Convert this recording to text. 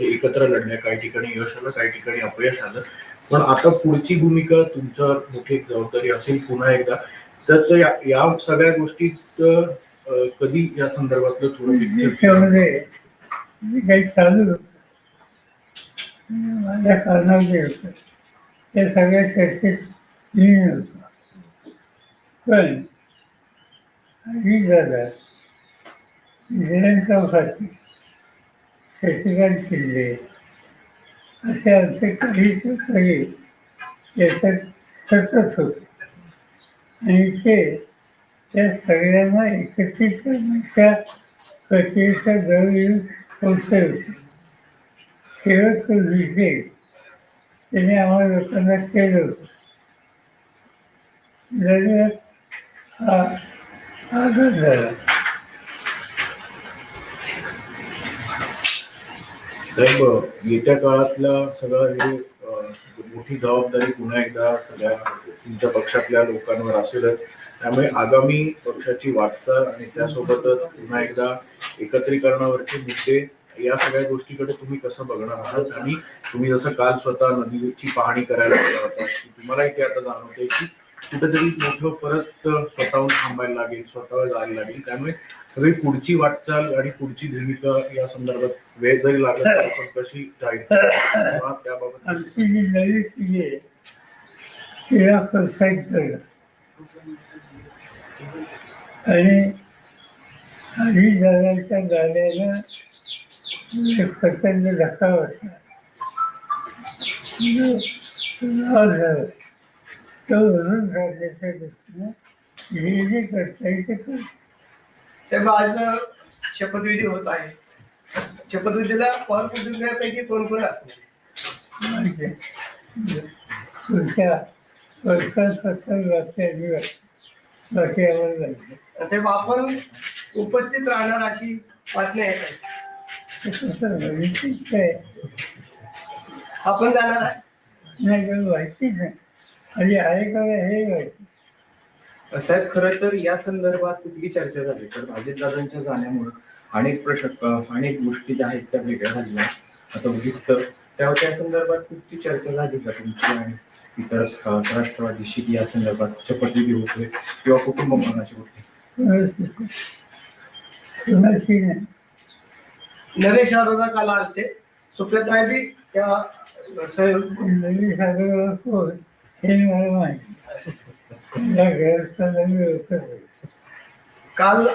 एकत्र लढल्या, काही ठिकाणी यश आलं, काही ठिकाणी अपयश आलं. पण आता पुढची भूमिका तुमच्यावर मोठी एक जबाबदारी असेल पुन्हा एकदा. तर या सगळ्या गोष्टीत कधी या संदर्भातलं थोडं काही चालू होतं माझ्या कारणात जे होतं ते सगळ्या चर्चेत लीन होतं. पण अजित दादा, जयंत चौकासी, शशिकांत शिंदे असे आमचे काही सहकारी याच्यात सतत होते आणि ते त्या सगळ्यांना एकत्रित करण्याच्या प्रक्रियेचा जवळ येऊन पोचले होते. शेवटचं विषय त्याने आम्हाला लोकांना केलं होतं. दरम्यान हा आघात झाला. साहेब, येत्या काळातल्या सगळं हे मोठी जबाबदारी पुन्हा एकदा सगळ्या तुमच्या पक्षातल्या लोकांवर असेलच. त्यामुळे आगामी पक्षाची वाटचाल आणि त्यासोबतच पुन्हा एकदा एकत्रीकरणावरचे मुद्दे, या सगळ्या गोष्टीकडे तुम्ही कसं बघणार आहात? आणि तुम्ही जसं काल स्वतः नदीची पाहणी करायला गेला होता, तुम्हाला इथे आता जाणवतंय की कुठेतरी मोठं परत स्वतःहून थांबायला लागेल, स्वतःवर जायला लागेल. त्यामुळे सगळी पुढची वाटचाल आणि पुढची भूमिका या संदर्भात वेळ जरी लागला तरी पण कशी जाईल त्याबाबत आमची जी नवी पिढी आहे तिला प्रोत्साहित करणं आणि अजित दादांच्या गाण्याला एक प्रचंड धक्का बसला. झालं तो म्हणून राज्याच्या दृष्टीनं जे जे करता येईल ते करतो. साहेब, आज शपथविधी होत आहे. शपथविधीला कुटुंबियांपैकी कोण कोण असणार? पुढच्या वर्षांपासून बाकी आम्हाला जायचं. साहेब, आपण उपस्थित राहणार अशी बातमी आहे. आपण जाणार आहे? नाही, माहितीच नाही. म्हणजे आहे का हे माहिती. साहेब, खरं तर या संदर्भात कुठली चर्चा झाली तर अजितदादांच्या जाण्यामुळे अनेक गोष्टी ज्या आहेत त्या वेगळ्या झाल्या असं दिसतं. त्या संदर्भात कुठली चर्चा झाली का तुमची आणि इतर राष्ट्रवादीशी या संदर्भात शपथविधी होते किंवा कुटुंब मनाची होते? नरेश दादा काल आलते, सुप्रियाताई बी त्या नरेश दादा कोण हे मला माहिती. काल